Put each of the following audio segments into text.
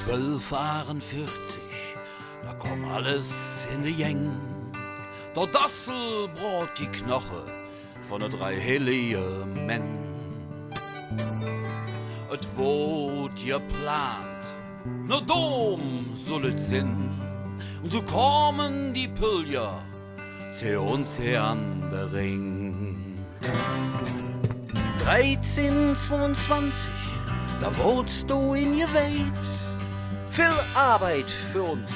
12:48, da komm alles in die Jeng. Der Dassel brot die Knoche von de 3 heilige Men. Et wot geplant, ne Dom soll et sinn. Und so kommen die Pilger zu uns her an der Ring. 13:22, da wurdst du in je Weit. Viel Arbeit für uns,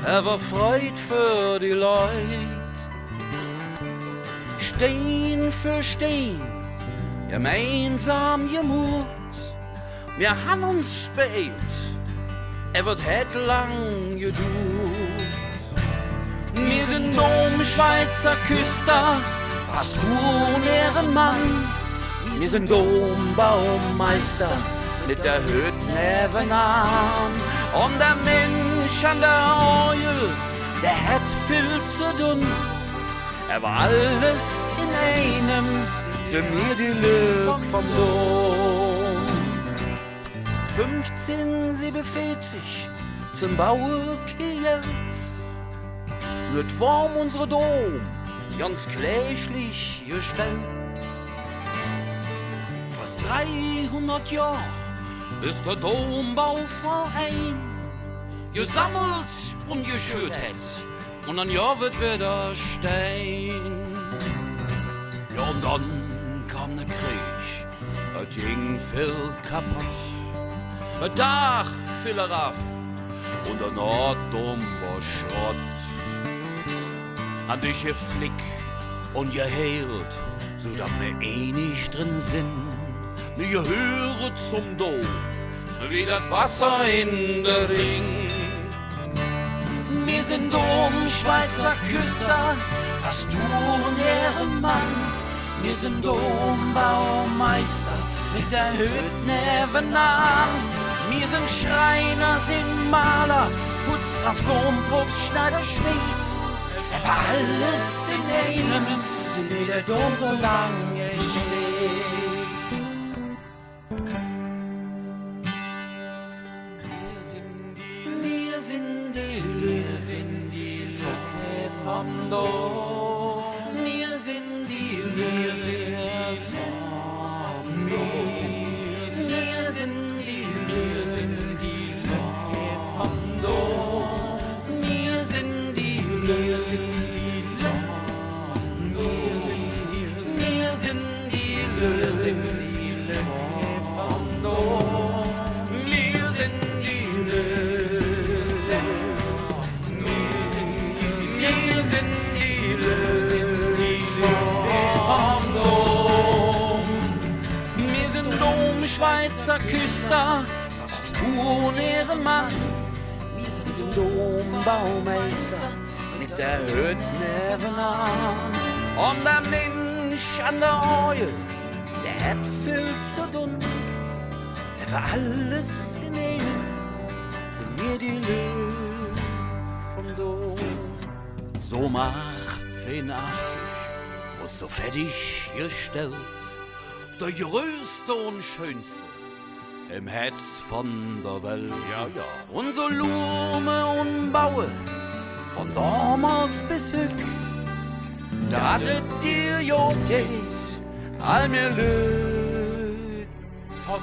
aber Freud für die Leut. Stein für Stein, gemeinsam gemut. Wir han uns beeilt, wird het lang gedut. Wir sind Schweizer Küster, was du Ehrenmann. Wir sind Dombaumeister mit der Hüt nebenan. Und der Mensch an der Eul, der hat viel zu tun. Aber alles in einem, sind mir die Lüg vom Dom. 1547 zum Baue gejährt. Wird warm unsere Dom, ganz gleichlich gestellt. Fast 300 Jahre ist der Dombauverein gesammelt und geschüttet. Und ein Jahr wird wieder stehen. Ja, und dann kam der Krieg, es ging viel kaputt. Ein Dach fiel herab und der Norddom war Schrott. An dich geflick und geheilt, so dass wir nicht drin sind. Wir gehören zum Dom, wie das Wasser in der Ring. Wir sind Schweizer Küster, was du Ehrenmann. Wir sind Dombaumeister mit der Hüt nebenan. Wir sind Schreiner, sind Maler, Putzkraft, Domputz, Schneider, Schmied. Aber alles in einem, sind wie der Dom so lange steht. Wir sind die Leute vom Dom. Wir sind die Leute vom Dom. Wir sind die Leute vom Dom. Wir sind die Leute vom Dom. Wir sind die Leute vom Dom. Wir sind die Löwen. Wir sind die Löwen vom Dom. Wir sind Schweizer Küster, was du Ehrenmann. Wir sind Dombaumeister mit der Hüt nebenan. Und der Mensch an der Eul, der hat viel zu tun. Aber alles in einem sind mir die Löwen vom Dom. So macht 1080 und so fertig gestellt. Der größte und schönste im Herz von der Welt. Ja, ja. Und so Lume und Baue von damals bis heut. Da hattet dir Jod geht, all mir Löt vom